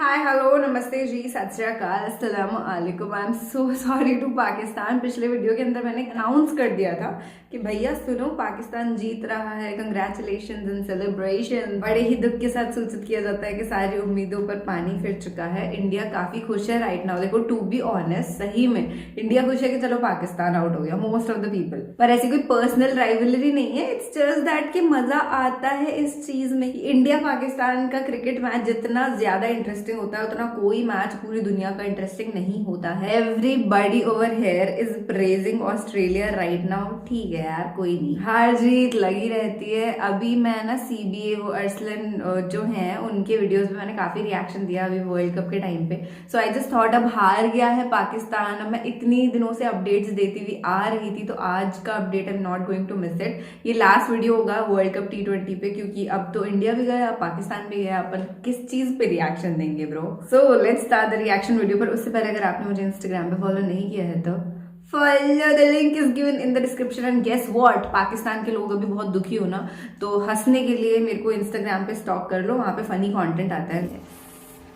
Hi hello नमस्ते जी सत श्री अकाल अस्सलाम वालेकुम। I am so sorry to Pakistan. पिछले वीडियो के अंदर मैंने अनाउंस कर दिया था कि भैया सुनो पाकिस्तान जीत रहा है, कंग्रेचुलेशंस एंड सेलिब्रेशन। बड़े ही दुख के साथ सूचित किया जाता है कि सारी उम्मीदों पर पानी फिर चुका है। इंडिया काफी खुश है राइट नाउ। देखो टू बी ऑनेस्ट सही में इंडिया खुश है कि चलो पाकिस्तान आउट हो गया, मोस्ट ऑफ द पीपल। पर ऐसी कोई पर्सनल राइवलरी नहीं है, इट्स जस्ट दैट कि मजा आता है इस चीज में कि इंडिया पाकिस्तान का क्रिकेट मैच जितना ज्यादा इंटरेस्टिंग होता है उतना कोई मैच पूरी दुनिया का इंटरेस्टिंग नहीं होता है। Everybody over here is praising Australia right now. ठीक है यार कोई नहीं, हार जीत लगी रहती है। अभी मैं ना सीबीए वो अर्सलन जो हैं उनके वीडियोस में मैंने काफी रिएक्शन दिया अभी वर्ल्ड कप के टाइम पे। सो आई जस्ट थॉट अब हार गया है पाकिस्तान। अब मैं इतनी दिनों से अपडेट्स देती हुई आ रही थी तो आज का update I am not going to miss it. ये लास्ट वीडियो होगा वर्ल्ड कप T20 पे, क्योंकि अब तो इंडिया भी गया पाकिस्तान भी गया, अपन किस चीज पे रिएक्शन देंगे bro. So let's start the reaction video. पर उससे पहले अगर आपने मुझे इंस्टाग्राम पे फॉलो नहीं किया है तो follow, the link is given in the description. And guess what, Pakistan के लोग अभी बहुत दुखी हो ना, तो हंसने के लिए मेरे को इंस्टाग्राम पे स्टॉक कर लो, वहां पे फनी कंटेंट आता है।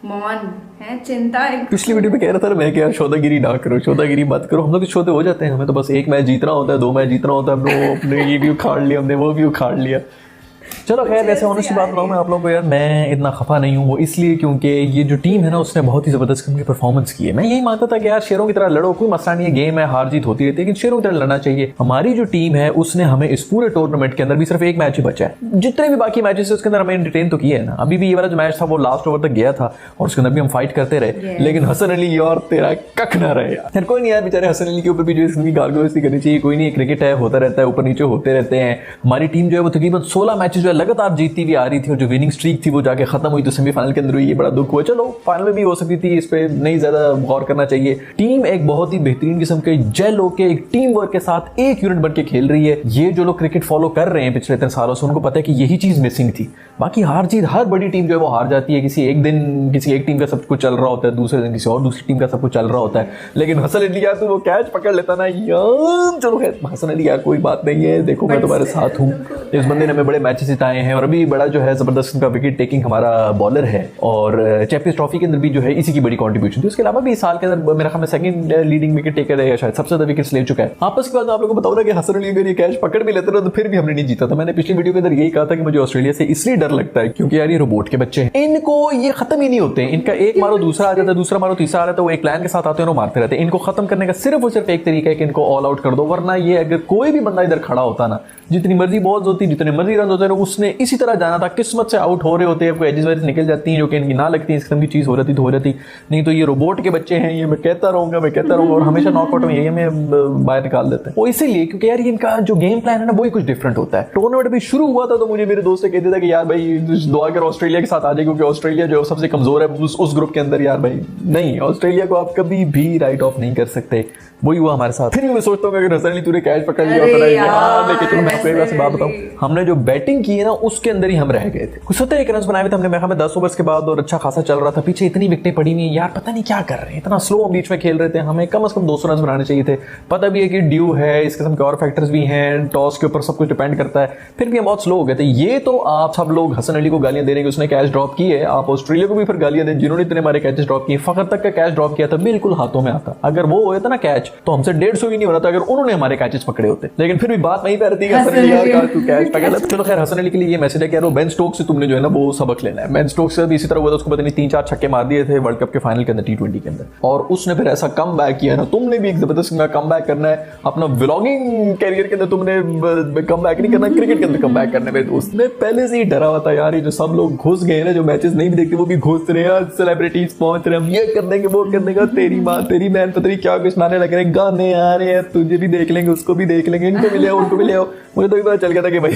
मौन है चिंता। पिछली वीडियो में कह रहा था मैं कि यार शोधागिरी ना करो, शोधागिरी मत करो। हम लोग शोधे हो जाते हैं, हमें तो बस एक मैच जीतना होता है, दो मैच जीतना होता है, हम लोग अपने ये भी उखाड़ लिया, हमने वो भी उखाड़ लिया। चलो खैर, वैसे ऑनेस्टली बात बताऊँ मैं आप लोगों को यार, मैं इतना खफा नहीं हूँ। वो इसलिए क्योंकि ये जो टीम है ना उसने बहुत ही ज़बरदस्त किस्म की परफॉर्मेंस की है। मैं यही मानता था कि यार शेरों की तरह लड़ो, कोई मसला नहीं है, गेम है, हार जीत होती रहती है, लेकिन शेरों की तरह लड़ना चाहिए। हमारी जो टीम है उसने हमें इस पूरे टूर्नामेंट के अंदर भी सिर्फ एक मैच ही बचा है। जितने भी बाकी मैचेस है उसके अंदर हमें एंटरटेन तो किया है ना। अभी भी ये वाला जो मैच था वो लास्ट ओवर तक गया था और उसके अंदर भी हम फाइट करते रहे, लेकिन हसन अली यार तेरा कख ना रहे यार। कोई नहीं यार, बेचारे हसन अली के ऊपर भी जो इसकी गालगोशी करनी चाहिए। कोई नहीं, क्रिकेट है, होता रहता है, ऊपर नीचे होते रहते हैं। हमारी टीम जो है वो तकरीबन 16 मैचेस जो है लगातार जीतती भी आ रही थी और जो विनिंग स्ट्रीक थी वो जाके खत्म हुई तो सेमीफाइनल के अंदर हुई। ये बड़ा दुख हुआ। चलो फाइनल में भी हो सकती थी, इस पे नहीं ज्यादा गौर करना चाहिए। टीम एक बहुत ही बेहतरीन किस्म के जेल होके एक टीम वर्क के साथ एक यूनिट बन के खेल रही है। ये जो लोग क्रिकेट फॉलो कर रहे हैं पिछले 3 सालों से उनको पता है कि यही चीज मिसिंग थी। बाकी हार जीत, हर बड़ी टीम जो है वो हार जाती है। किसी एक दिन किसी एक टीम का सब कुछ चल रहा होता है, दूसरे दिन किसी और दूसरी टीम का सब कुछ चल रहा होता है। लेकिन हसन अली यार, तो वो कैच पकड़ लेता ना यार। चलो खैर हसन अली यार कोई बात नहीं है, देखो मैं तुम्हारे साथ हूँ। इस बंदे ने हमें बड़े मैचेस जिताए हैं और अभी बड़ा जो है जबरदस्त का विकेट टेकिंग हमारा बॉलर है और चैंपियंस ट्रॉफी के अंदर भी जो है इसी की बड़ी कंट्रीब्यूशन थी। उसके अलावा भी इस साल के अंदर मेरा ख्याल में सेकंड लीडिंग विकेट टेकर है या शायद सबसे ज्यादा विकेट्स ले चुका है। आपस की बात आप लोगों को बताऊं ना कि हसन अली अगर ये कैच पकड़ भी लेते ना तो फिर भी हमने नहीं जीता था। मैंने पिछली वीडियो के अंदर यही कहा था कि मुझे ऑस्ट्रेलिया से इसलिए डर लगता है क्योंकि यार ये रोबोट के बच्चे हैं, इनको ये खत्म ही नहीं होते। इनका एक मारो दूसरा आ जाता है, दूसरा मारो तीसरा आ जाता है, वो एक प्लान के साथ आते हैं और मारते रहते हैं। इनको खत्म करने का सिर्फ और सिर्फ एक तरीका है कि इनको ऑल आउट कर दो, वरना ये अगर कोई भी बंदा इधर खड़ा होता ना, जितनी मर्जी बॉल्स होती, जितने मर्जी रन होते हैं, उसने इसी तरह जाना था। किस्मत से आउट हो रहे होते हैं, कोई एजेस वैजेस निकल जाती हैं जो कि इनकी ना लगती है, इस किस्म की चीज हो जाती तो हो जाती। नहीं तो ये रोबोट के बच्चे हैं, ये मैं कहता रहूंगा और हमेशा नॉकआउट में यही हमें बाहर निकाल देते हैं। वो इसीलिए क्योंकि यार इनका जो गेम प्लान है ना वो ही कुछ डिफरेंट होता है। टूर्नामेंट अभी शुरू हुआ था तो मुझे मेरे दोस्त से कहते थे कि यार भाई दुआ कर ऑस्ट्रेलिया के साथ आ जाए, क्योंकि ऑस्ट्रेलिया जो सबसे कमजोर है उस ग्रुप के अंदर। यार भाई नहीं, ऑस्ट्रेलिया को आप कभी भी राइट ऑफ नहीं कर सकते। वही हुआ हमारे साथ। फिर मैं सोचता हूँ अगर हसन अली तूने कैच पकड़ लिया होता ना, लेकिन चलो मैं आपको एक बात से बात बताऊं, हमने जो बैटिंग की है ना उसके अंदर ही हम रह गए थे। कुछ 17 रन बनाए थे हमने, मैं 10 ओवर्स के बाद, और अच्छा खासा चल रहा था। पीछे इतनी विकेटें पड़ी हुई यार, पता नहीं क्या कर रहे हैं, इतना स्लो बीच में खेल रहे थे। हमें कम से कम 200 रन बनाने चाहिए थे। पता भी है कि ड्यू है, इस किस्म के और फैक्टर्स भी हैं, टॉस के ऊपर सब कुछ डिपेंड करता है, फिर भी हम बहुत स्लो हो गए थे। ये तो आप सब लोग हसन अली को गालियां दे रहे हैं कि उसने कैच ड्रॉप की है, आप ऑस्ट्रेलिया को भी फिर गालियां दें जिन्होंने इतने हमारे कैचेस ड्रॉप किए। फखर तक का कैच ड्रॉप किया था, बिल्कुल हाथों में आता। अगर वो होता ना कैच तो हमसे 150 ही नहीं हो रहा था अगर उन्होंने हमारे कैचेस पकड़े होते। लेकिन फिर भी बात नहीं रहती कि हसन अली यार तू कैच पकड़। चलो खैर हसन अली के लिए ये मैसेज है कि यार वो बेन स्टोक्स से तुमने जो है ना वो सबक लेना है। बेन स्टोक्स से भी इसी तरह हुआ था, उसको पता नहीं 3-4 छक्के मार दिए थे वर्ल्ड कप के फाइनल के अंदर T20 के अंदर, और उसने फिर ऐसा कम बैक किया ना। तुमने भी एक जबरदस्त कम बैक करना है अपना व्लॉगिंग कैरियर के अंदर, तुमने कम बैक नहीं करना, क्रिकेट के अंदर कम बैक करना है। मेरे दोस्त ने पहले से ही डरा हुआ था यार, ये जो सब लोग घुस गए ना, जो मैचेस नहीं भी देखते वो भी घुस रहे हैं, सेलिब्रिटीज पहुंच रहे हैं, हम ये कर देंगे वो कर देंगे, तेरी माँ तेरी बहन पता नहीं क्या कुछ सुनाने लग रहे हैं, गाने आ रहे हैं, तुझे भी देख लेंगे उसको भी देख लेंगे, इनको भी ले आओ उनको भी ले आओ। मुझे तो भी पता चल गया था कि भाई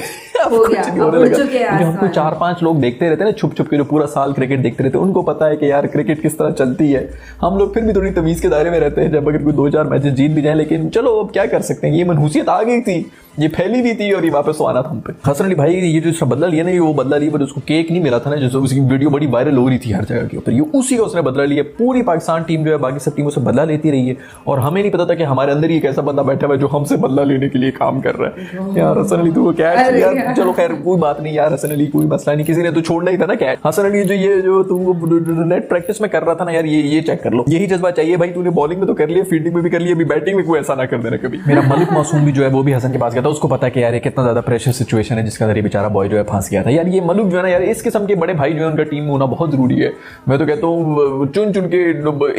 हमको 4-5 लोग देखते रहते हैं ना छुप छुप के, जो पूरा साल क्रिकेट देखते रहते हैं, उनको पता है कि यार क्रिकेट किस तरह चलती है। हम लोग फिर भी थोड़ी तमीज के दायरे में रहते हैं जब अगर कोई 2-4 मैचेस जीत भी जाए, लेकिन चलो अब क्या कर सकते हैं, ये मनहूसियत आ गई थी, ये फैली हुई थी और ये वापस आना था हम पे। हसन अली भाई ये जो बदला लिया ना, ये वो बदला लिया, पर उसको केक नहीं मिला था ना, जो उसकी वीडियो बड़ी वायरल हो रही थी हर जगह के ऊपर, ये उसी का उसने बदला लिया। पूरी पाकिस्तान टीम जो है बाकी सब टीमों से बदला लेती रही है और हमें नहीं पता था कि हमारे अंदर ही एक ऐसा बंदा बैठा हुआ है जो हमसे बदला लेने के लिए काम कर रहा है। यार हसन अली तू क्या यार, चलो खैर कोई बात नहीं यार, हसन अली कोई मसला नहीं, किसी ने तो छोड़ना ही था ना। क्या हसन अली जो तुम नेट प्रैक्टिस में कर रहा था ना यार, ये चेक कर लो, यही जज्बा चाहिए भाई। तूने बॉलिंग में तो कर लिया, फील्डिंग में भी कर लिया, अभी बैटिंग में कोई ऐसा ना कर देना कभी। मेरा मलिक मासूम भी जो है वो भी हसन के पास गया था, उसको पता कि यार ये कितना ज्यादा प्रेशर सिचुएशन है जिसका अंदर ये बेचारा बॉय जो है फंस गया था। यार ये मलिक जो है ना यार, इस किस्म के बड़े भाई जो है उनका टीम में होना बहुत जरूरी है। मैं तो कहता हूँ चुन के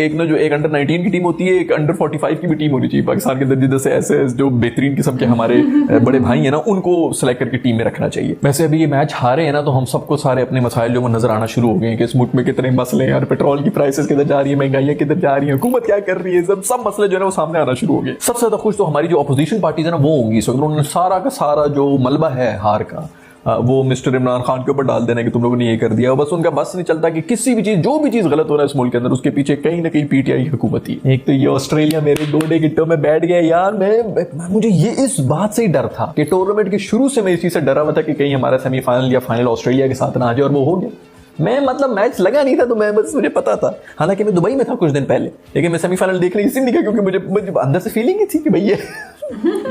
एक अंडर 19 की टीम होती है, एक अंडर 45 की भी टीम होनी चाहिए पाकिस्तान के अंदर, जैसे ऐसे जो बेहतरीन किस्म के हमारे बड़े भाई है ना, उनको सेलेक्ट करके टीम में रखना चाहिए। वैसे अभी ये मैच हारे हैं ना, तो हम सबको सारे अपने मसाइल जो नजर आना शुरू हो गए हैं कि इस मुल्क में कितने मसले हैं यार, पेट्रोल की प्राइसेस किधर जा रही है, महंगाइयां किधर जा रही है, हुकूमत क्या कर रही है, सब मसले जो है वो सामने आना शुरू हो गए। सबसे ज्यादा खुश तो हमारी जो अपोजिशन पार्टीज है ना वो होंगी, उन्होंने सारा का सारा जो मलबा है हार का वो मिस्टर इमरान खान के ऊपर डाल देना कि तुम लोगों ने ये कर दिया। बस उनका बस नहीं चलता कि किसी भी चीज, जो भी चीज गलत हो रहा है इस मुल्क के अंदर, उसके पीछे कहीं ना कहीं पीटीआई हुकूमत ही। एक तो ये ऑस्ट्रेलिया मेरे डोडे गिट्टों में बैठ गया यार। मुझे ये इस बात से ही डर था कि टूर्नामेंट के शुरू से मैं इस चीज से डरा हुआ था कि कहीं हमारा सेमीफाइनल या फाइनल ऑस्ट्रेलिया के साथ ना आ जाए, और वो हो गया। मैं मतलब मैच लगा नहीं था तो मैं बस मुझे पता था, हालांकि मैं दुबई में था कुछ दिन पहले, लेकिन मैं सेमीफाइनल देखने इसलिए नहीं गया क्योंकि मुझे अंदर से फीलिंग ही थी कि भैया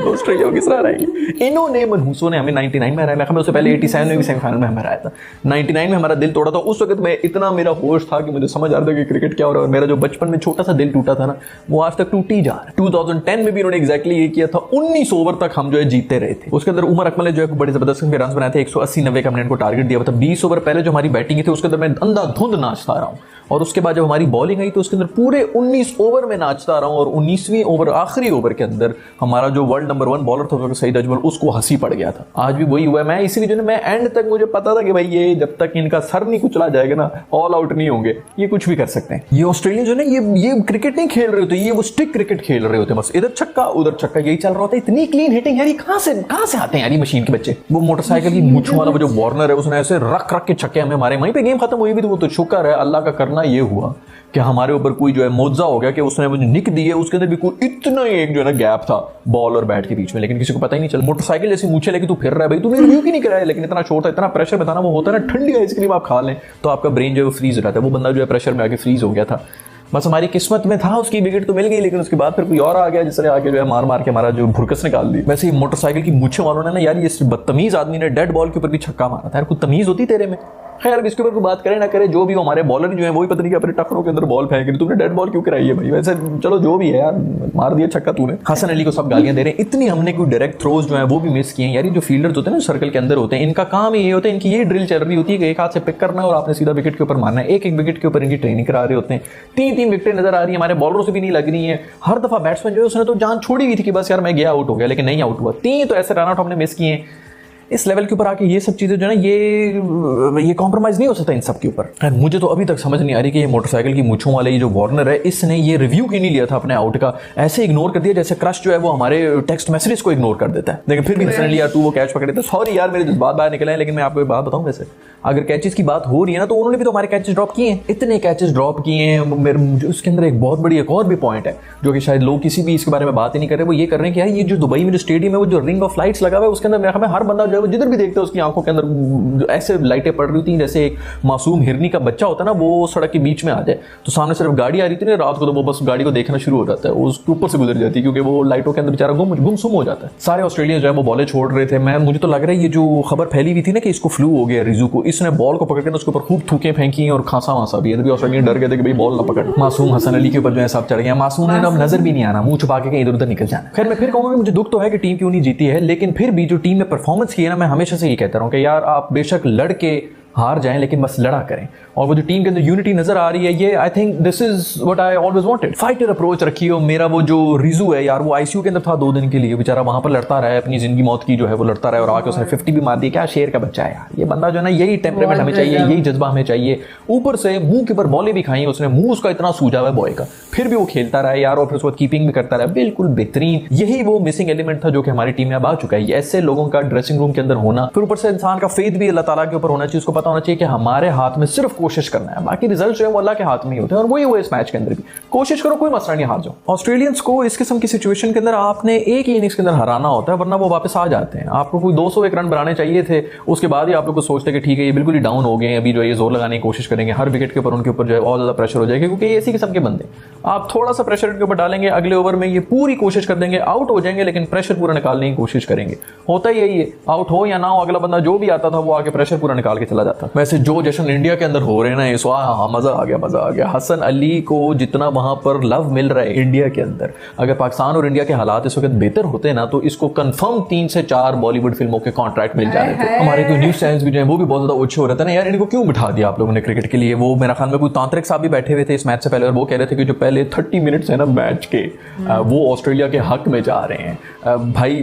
ऑस्ट्रेलिया किस तरह रहेगी। इन्होंने मनहूसों ने हमें 99 में हराया। मैं उससे पहले 87 में भी सेमीफाइनल में हराया था। 99 में हमारा दिल तोड़ा था। उस वक्त मैं इतना मेरा होश था कि मुझे समझ आ रहा था कि क्रिकेट क्या हो रहा है, और मेरा जो बचपन में छोटा सा दिल टूटा था ना, वो आज तक टूट ही जा रहा है। 2010 में भी इन्होंने एग्जैक्टली ये किया था। 19 ओवर तक हम जो है जीतते रहे थे। उसके अंदर उमर अकमल ने जो है बड़े जबरदस्त रन बनाए थे, 180-90 का हमने इनको टारगेट दिया था। 20 ओवर पहले जो हमारी बैटिंग थी उसके अंदर मैं अंधाधुंध नाचता रहा हूँ, और उसके बाद जब हमारी बॉलिंग आई तो उसके अंदर पूरे 19 ओवर में नाचता रहा हूं, और 19वीं ओवर आखिरी ओवर के अंदर हमारा जो वर्ल्ड नंबर 1 बॉलर था सईद अजमल, उसको हंसी पड़ गया था। आज भी वही हुआ है। मैं इसीलिए जो मैं एंड तक मुझे पता था कि भाई ये जब तक इनका सर नहीं कुचला जाएगा ना, ऑल आउट नहीं होंगे, ये कुछ भी कर सकते हैं। ये ऑस्ट्रेलियन जो है ये क्रिकेट नहीं खेल रहे होते, ये वो स्टिक क्रिकेट खेल रहे होते, बस इधर छक्का उधर छक्का यही चल रहा होता है। इतनी क्लीन हिटिंग यार, ये कहां से आते हैं यार ये मशीन के बच्चे। वो मोटरसाइकिल की मूंछों वाला वो जो वार्नर है, उसने ऐसे रख के छक्के हमें मारे, वहीं पे गेम खत्म हुई भी। तो वो तो शुक्र है अल्लाह का करना ये हुआ कि हमारे ऊपर कोई जो है मुआवजा हो गया कि उसने मुझे निक दी है। उसके अंदर भी कोई इतना एक जो है ना गैप था बॉल और बैट के बीच में, लेकिन किसी को पता ही नहीं चला। मोटरसाइकिल जैसी मूछे लेके तू फिर रहा है भाई, तूने रिव्यू की नहीं कराया, लेकिन इतना शोर था, इतना प्रेशर में था ना। वो होता है ना ठंडी आइसक्रीम आप खा लें तो आपका ब्रेन जो है वो फ्रीज हो जाता है। वो बंदा जो है प्रेशर में आके फ्रीज हो गया था। बस हमारी किस्मत में था, उसकी विकेट तो मिल गई, लेकिन उसके बाद फिर कोई और आ गया जिसने आके जो है मार के हमारा जो भुरकस निकाल दी। वैसे ही मोटरसाइकिल की मूछे वालों ने ना यार, ये बदतमीज आदमी ने डेड बॉल के ऊपर भी छक्का मारा था यार। कुछ तमीज होती तेरे में? खैर इसके ऊपर कोई बात करे ना करे, जो भी हमारे बॉलर जो है वही पता नहीं कि अपने टखनों के अंदर बॉल फेंक रही, तुमने डेड बॉल क्यों कराई है भाई? वैसे चलो जो भी है यार, मार दिया छक्का तूने। हसन अली को सब गालियां दे रहे हैं। इतनी हमने कोई डायरेक्ट थ्रोज जो है वो भी मिस किए हैं यार। ये जो फील्डर्स होते हैं ना सर्कल के अंदर होते हैं, इनका काम ही ये होता है, इनकी ये ड्रिल चल रही होती है कि एक हाथ से पिक करना है और आपने सीधा विकेट के ऊपर मारना है। एक विकेट के ऊपर इनकी ट्रेनिंग करा रहे होते हैं। 3 विकेटें नजर आ रही है, हमारे बॉलरों से भी नहीं लग रही है। हर दफा बैट्समैन जो है उसने तो जान छोड़ी हुई थी कि बस यार मैं गया आउट हो गया, लेकिन नहीं आउट हुआ। 3 तो ऐसे रन आउट हमने मिस किए हैं। इस लेवल के ऊपर आके ये सब चीजें जो है ना, ये कॉम्प्रोमाइज नहीं हो सकता इन सब के ऊपर। मुझे तो अभी तक समझ नहीं आ रही कि ये मोटरसाइकिल की मूंछों वाले ये जो वार्नर है, इसने ये रिव्यू क्यों नहीं लिया था अपने आउट का। ऐसे इग्नोर कर दिया जैसे क्रश जो है वो हमारे टेक्स्ट मैसेजेस को इग्नोर कर देता है। लेकिन फिर भी हसन अली यार तू वो कैच पकड़े थे। सॉरी यार मेरे जज्बात बाहर निकले हैं, लेकिन मैं आपको एक बात बताऊं, वैसे अगर कैचेस की बात हो रही है ना, तो उन्होंने भी तो हमारे कैचेस ड्रॉप किए हैं। इतने कैचेस ड्रॉप किए हैं। उसके अंदर एक बहुत बड़ी एक और भी पॉइंट है जो कि शायद लोग किसी भी इसके बारे में बात ही नहीं कर रहे। वो ये कर रहे हैं कि यार ये जो दुबई में जो स्टेडियम है, वो जो रिंग ऑफ लाइट्स लगा हुआ है, उसके अंदर मेरे ख्याल में हर बंदा जो है वो जिधर भी देखता है उसकी आंखों के अंदर ऐसे लाइटें पड़ रही थी जैसे एक मासूम हिरनी का बच्चा होता है ना, वो सड़क के बीच में आ जाए तो सामने सिर्फ गाड़ी आ रही थी ना रात को, तो वो बस गाड़ी को देखना शुरू हो जाता है, उसके ऊपर से गुजर जाती है क्योंकि वो लाइटों के अंदर बेचारा गुमसुम हो जाता है। सारे ऑस्ट्रेलियन जो है वो बॉलें छोड़ रहे थे। मुझे तो लग रहा है ये जो खबर फैली हुई थी ना कि इसको फ्लू हो गया रिजू को, इसने बॉल को पकड़ के उसके ऊपर खूब थूकें फेंकी और खांसा वासा भी। भी ऑस्ट्रेलियन डर गए थे कि भाई बॉल ना पकड़। मासूम हसन अली के ऊपर जो है सब चढ़ गया। मासूम ने अब नजर भी नहीं आना, मुंह छुपा के इधर उधर निकल जाना। खैर मैं फिर कहूंगा कि मुझे दुख तो है कि टीम क्यों नहीं जीती है, लेकिन फिर भी जो टीम ने परफॉर्मेंस की है ना, मैं हमेशा से ये कहता हूं कि यार आप बेशक लड़के हार जाएं लेकिन बस लड़ा करें। और वो जो टीम के अंदर यूनिटी नजर आ रही है, ये I think this is what I always wanted. Fighter approach रखी हो। मेरा वो जो रिजू है यार, वो आईसीयू के अंदर था 2 दिन के लिए, बेचारा वहां पर लड़ता रहा है, अपनी जिंदगी मौत की जो है वो लड़ता रहा, और आके उसने 50 भी मार दी। क्या शेर का बच्चा है यार ये बंदा जो है ना। यही टेम्परामेंट हमें चाहिए, यही जज्बा हमें चाहिए। ऊपर से मुंह के ऊपर बॉलें भी खाई उसने, मुंह उसका इतना सूजा हुआ है बॉय का, फिर भी वो खेलता रहा यार, और फिर उसके बाद कीपिंग भी करता रहा, बिल्कुल बेहतरीन। यही वो मिसिंग एलिमेंट था जो कि हमारी टीम में अब आ चुका है। ऐसे लोगों का ड्रेसिंग रूम के अंदर होना, फिर ऊपर से इंसान का फेथ भी अल्लाह ताला के ऊपर होना चाहिए। उसको पता पता होना चाहिए कि हमारे हाथ में सिर्फ कोशिश करना है, बाकी रिजल्ट जो है वो अल्लाह के हाथ में ही होते हैं। और वही हुआ इस मैच के अंदर भी, कोशिश करो, कोई मसला नहीं, हार जाओ। ऑस्ट्रेलियंस को इस किस्म की सिचुएशन के अंदर आपने एक ही इनिंग्स के अंदर हराना होता है, वरना वो वापस आ जाते हैं। आपको कोई 201 रन बनाने चाहिए थे, उसके बाद ही आप लोग को सोचते कि ठीक है ये बिल्कुल ही डाउन हो गए हैं, अभी जो है ये जोर लगाने की कोशिश करेंगे, हर विकेट के ऊपर उनके ऊपर जो है और ज्यादा प्रेशर हो जाएगा, क्योंकि ये इसी किस्म के बंदे। आप थोड़ा सा प्रेशर इनके ऊपर डालेंगे, अगले ओवर में ये पूरी कोशिश कर देंगे, आउट हो जाएंगे, लेकिन प्रेशर पूरा निकालने की कोशिश करेंगे। होता ही यही है, आउट हो या ना हो, अगला बंदा जो भी आता था वो आके प्रेशर पूरा निकाल के चला जाता। वैसे जो जश्न इंडिया के अंदर हो रहे हैं ना इस वाह, मजा आ गया, मजा आ गया। हसन अली को जितना वहां पर लव मिल रहा है इंडिया के अंदर, अगर पाकिस्तान और इंडिया के हालात इस वक्त बेहतर होते ना तो इसको कंफर्म 3 से 4 बॉलीवुड फिल्मों के कॉन्ट्रैक्ट मिल जाने थे। हमारे कोई न्यूज चैनल्स भी जो है वो भी बहुत ज्यादा अच्छे हो रहे थे ना, यार इनको क्यों बिठा दिया आप लोगों ने क्रिकेट के लिए। वो मेरा ख्याल में कोई तांत्रिक साहब भी बैठे हुए थे इस मैच से पहले, और वो कह रहे थे कि जो पहले 30 मिनट्स है ना मैच के, वो ऑस्ट्रेलिया के हक में जा रहे हैं। भाई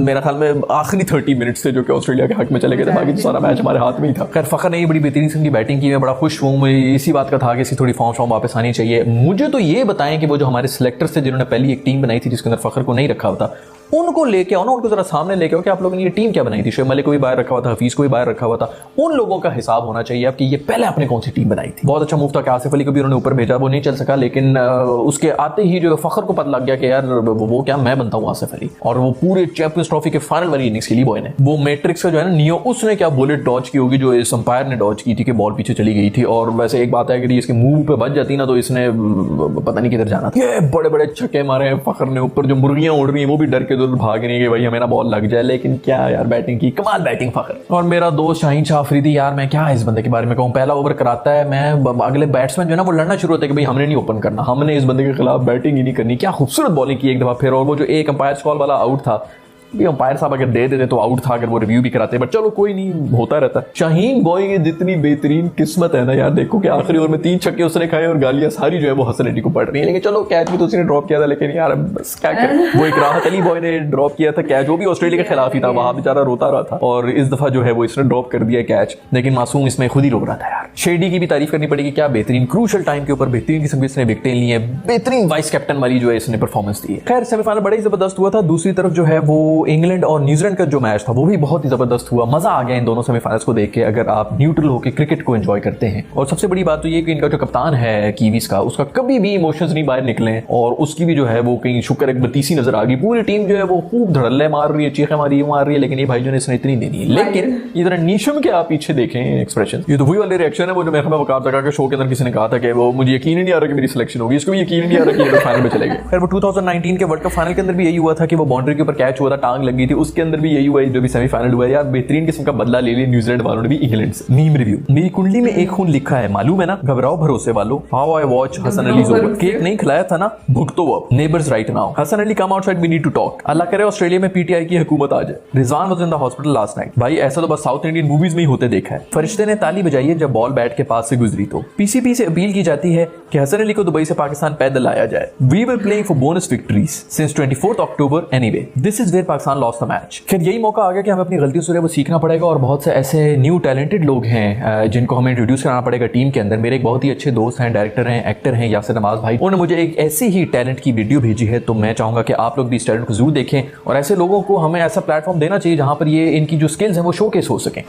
मेरा ख्याल में आखिरी 30 मिनट्स थे जो कि ऑस्ट्रेलिया के हक में चले गए थे, बाकी तो सारा मैच हमारे हाथ में ही था। खैर फखर ने बड़ी बेहतरीन किस्म की बैटिंग की, मैं बड़ा खुश हूँ। मुझे इसी बात का था कि इसकी थोड़ी फॉर्म वापस आनी चाहिए। मुझे तो ये बताएं कि वो जो हमारे सिलेक्टर्स थे जिन्होंने पहली एक टीम बनाई थी जिसके अंदर फखर को नहीं रखा होता, उनको लेके आओ ना, उनको जरा सामने लेके आओ कि आप लोगों ने ये टीम क्या बनाई थी। शोएब मलिक को भी बाहर रखा हुआ था, हफीज को भी बाहर रखा हुआ था, उन लोगों का हिसाब होना चाहिए अब कि ये पहले आपने कौन सी टीम बनाई थी। बहुत अच्छा मूव था कि आसिफ अली को भी उन्होंने ऊपर भेजा, वो नहीं चल सका, लेकिन उसके आते ही जो फखर को पता लग गया कि यार वो क्या मैं बनता हूँ आसिफ अली, और वो पूरे चैंपियंस ट्रॉफी के फाइनल वाली इनिंग्स खेली बॉय ने। वो मैट्रिक्स का जो है ना नियो, उसने क्या बुलेट डॉज की होगी जो इस अंपायर ने डॉज की थी कि बॉल पीछे चली गई थी। और वैसे एक बात है कि इसके मूव पे बच जाती ना तो इसने पता नहीं किधर जाना था। ये बड़े बड़े छक्के मारे फखर ने, ऊपर जो मुर्गियां उड़ रही हैं वो भी डर के उधर भाग रही है हमें ना बॉल लग जाए, लेकिन क्या यार बैटिंग की, कमाल बैटिंग फखर। और मेरा दोस्त शाहीन शाह अफरीदी, यार मैं क्या इस बंदे के बारे में कहूँ, पहला ओवर कराता है, मैं अगले बैट्समैन जो है ना वो लड़ना शुरू होता है कि भाई हमने नहीं ओपन करना, हमने इस बंदे के खिलाफ बैटिंग ही नहीं करनी। क्या खूबसूरत बॉलिंग की एक दफा फिर, और वो जो एक अंपायर कॉल वाला आउट था, अंपायर साहब अगर दे देते तो आउट था, अगर वो रिव्यू भी कराते, बट चलो कोई नहीं, होता रहता है। शाहीन बॉय की जितनी बेहतरीन किस्मत है ना यार, देखो कि आखिरी ओवर में 3 छक्के उसने खाए और गालियां सारी जो है वो हसन अली को पड़ रही है। लेकिन चलो कैच भी तो उसने ड्रॉप किया था, लेकिन यार बस क्या करें, वो एक राहत अली बॉय ने ड्रॉप किया था कैच, वो भी ऑस्ट्रेलिया के खिलाफ ही था, वहां बेचारा रोता रहा था, और इस दफा जो है वो इसने ड्रॉप कर दिया कैच, लेकिन मासूम इसमें खुद ही रो रहा था। यार शेडी की भी तारीफ करनी पड़ेगी, क्या बेहतरीन क्रूशल टाइम के ऊपर बेहतरीन किस्म की इसने विकेटें ली है, बेहतरीन वाइस कैप्टन वाली जो है इसने परफॉर्मेंस दी है। खैर सेमीफाइनल बड़ा ही जबरदस्त हुआ था। दूसरी तरफ जो है वो इंग्लैंड और न्यूजीलैंड का जो मैच था वो भी बहुत ही जबरदस्त हुआ, मजा आ गया इन दोनों सेमीफाइनल्स को देख के, अगर आप न्यूट्रल होकर क्रिकेट को एंजॉय करते हैं। और सबसे बड़ी बात तो ये कि इनका जो कप्तान है कीवीज का, उसका कभी भी इमोशंस नहीं बाहर निकले, और उसकी भी जो है वो कहीं शुक्र एक बतीसी नजर आ गई। पूरी टीम जो है वो खूब धड़ल्ले मार रही है, चीखें मार रही है, लेकिन ये भाई जो ने इसने इतनी देनी है। लेकिन इधर नीशम के आप पीछे देखें एक्सप्रेशन, ये तो वही वाले रिएक्शन है वो जो मैं वकार तक के शो के अंदर किसी ने कहा था कि वो मुझे यकीन ही नहीं आ रहा कि मेरी सिलेक्शन होगी, इसको भी यकीन नहीं आ रहा कि ये फाइनल में चले गए। फिर वो 2019 के वर्ल्ड कप फाइनल के अंदर भी यही हुआ था कि वो बाउंड्री के ऊपर कैच हुआ था, टांग लग गई थी, उसके अंदर भी यही हुआ जो भी सेमीफाइनल हुआ है। यार बेहतरीन किस्म का बदला ले लिया न्यूजीलैंड वालों ने भी इंग्लैंड से। मीम रिव्यू, मेरी कुंडली में एक खून लिखा है, मालूम है ना, घबराओ भरोसे वालों, how I watch Hasan Ali over, cake नहीं खिलाया था ना, भुगतो अब, neighbours right now, Hasan Ali come outside, we need to talk, अल्लाह करे ऑस्ट्रेलिया में पीटीआई की हुकूमत आ जाए, Rizwan was in the hospital last night. भाई ऐसा तो बस साउथ इंडियन मूवीज में ही होते देखा है। फरिश्ते ने ताली बजाई है जब बॉल बैट के पास से गुजरी तो। पीसीपी से अपील की जाती है कि हसन अली को दुबई से पाकिस्तान पैदल लाया जाए। We were playing for bonus victories since 24 October anyway, this is where Pakistan lost the match. फिर यही मौका आ गया कि हमें अपनी गलतियों से वो सीखना पड़ेगा, और बहुत से ऐसे न्यू टैलेंटेड लोग हैं जिनको हमें इंट्रोड्यूस कराना पड़ेगा टीम के अंदर। मेरे एक बहुत ही अच्छे दोस्त हैं, डायरेक्टर हैं, एक्टर हैं, यासिर नवाज भाई, उन्होंने मुझे एक ऐसी ही टैलेंट की वीडियो भेजी है, तो मैं चाहूंगा कि आप लोग भी इस टैलेंट को जरूर देखें, और ऐसे लोगों को हमें ऐसा प्लेटफॉर्म देना चाहिए जहां पर ये इनकी जो स्किल्स हैं वो शोकेस हो सकें।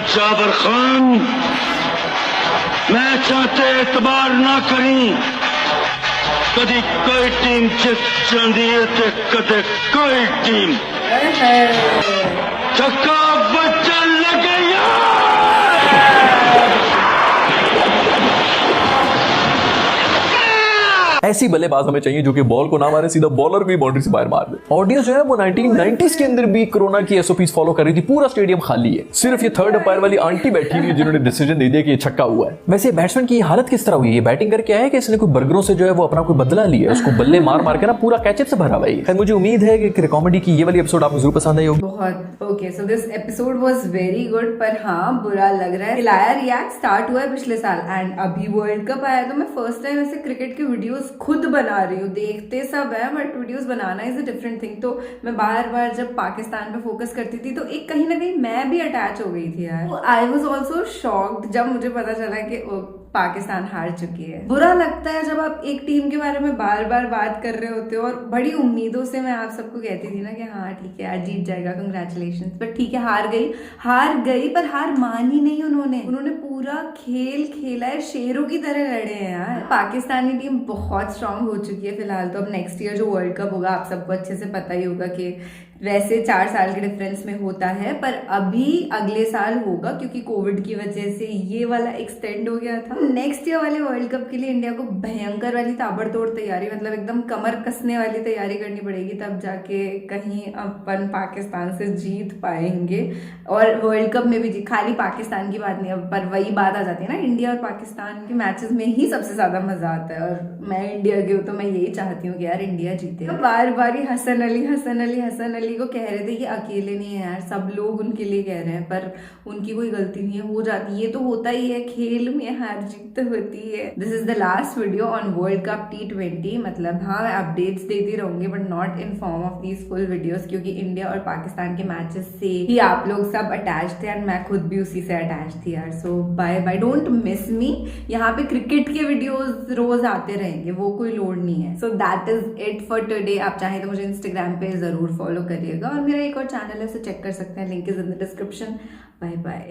जाबर खान मैं चाहते एतबार ना करी, कदी कोई टीम जित जाती है तो कदे कोई टीम छक्का बच्चा लगे ऐसी बल्लेबाज हमें चाहिए जो कि बॉल को ना मारे, सीधा बॉलर को ही बाउंड्री से बाहर मार दे। ऑडियंस जो है वो 1990s के अंदर भी कोरोना की एसओपीज फॉलो कर रही थी, पूरा स्टेडियम खाली है, सिर्फ ये थर्ड अंपायर वाली आंटी बैठी हुई है जिन्होंने डिसीजन दे दिया कि ये छक्का हुआ है। वैसे बैट्समैन की हालत किस तरह हुई है, ये बैटिंग करके आया कि इसने कोई बर्गरों से जो है वो अपना कोई बदला लिया है, उसको बल्ले मार मार के ना पूरा कैचअप से भरा हुआ है। खैर मुझे उम्मीद है कि कॉमेडी की ये वाली एपिसोड आपको जरूर पसंद आई होगी। बहुत okay, so this episode was very good, पर हाँ बुरा लग रहा है। हिलाया रिएक्ट स्टार्ट हुआ है पिछले साल, एंड अभी वर्ल्ड कप आया तो मैं फर्स्ट टाइम ऐसे क्रिकेट की वीडियोस खुद बना रही हूँ। देखते सब है but videos banana is a different thing. तो मैं बार बार जब पाकिस्तान पे फोकस करती थी तो एक कहीं ना कहीं मैं भी अटैच हो गई थी यार। आई वाज आल्सो शॉक्ड जब मुझे पता चला कि पाकिस्तान हार चुकी है। बुरा लगता है जब आप एक टीम के बारे में बार बार बात कर रहे होते हो, और बड़ी उम्मीदों से मैं आप सबको कहती थी ना कि हाँ ठीक है यार जीत जाएगा, कंग्रेचुलेशंस, पर ठीक है हार गई, पर हार मानी नहीं उन्होंने पूरा खेल खेला है, शेरों की तरह लड़े हैं यार। पाकिस्तानी टीम बहुत स्ट्रांग हो चुकी है फिलहाल तो। अब नेक्स्ट ईयर जो वर्ल्ड कप होगा आप सबको अच्छे से पता ही होगा कि वैसे 4 साल के डिफरेंस में होता है, पर अभी अगले साल होगा क्योंकि कोविड की वजह से ये वाला एक्सटेंड हो गया था। नेक्स्ट ईयर वाले वर्ल्ड कप के लिए इंडिया को भयंकर वाली ताबड़तोड़ तैयारी, मतलब एकदम कमर कसने वाली तैयारी करनी पड़ेगी, तब जाके कहीं अपन पाकिस्तान से जीत पाएंगे। और वर्ल्ड कप में भी खाली पाकिस्तान की बात नहीं, पर वही बात आ जाती है ना, इंडिया और पाकिस्तान के मैचेस में ही सबसे ज्यादा मजा आता है। और मैं इंडिया की हूँ तो मैं यही चाहती हूँ कि यार इंडिया जीते। बार बार ही हसन अली को कह रहे थे कि अकेले नहीं है यार, सब लोग उनके लिए कह रहे हैं, पर उनकी कोई गलती नहीं है, हो जाती है, ये तो होता ही है, खेल में हार जीत तो होती है। This is the last video on world Cup T20। मतलब हाँ मैं अपडेट्स देती रहूंगी but not in form of these full videos, क्योंकि इंडिया और पाकिस्तान के मैचेस से ही आप लोग सब अटैच थे और मैं खुद भी उसी से अटैच थी यार। So bye bye, don't miss me. यहाँ पे क्रिकेट के वीडियोस रोज आते रहेंगे, वो कोई लोड नहीं है। So that is it for today. आप चाहें तो मुझे इंस्टाग्राम पे जरूर फॉलो करिएगा और मेरा एक और चैनल है उसे चेक कर सकते हैं, link is in the description. Bye bye.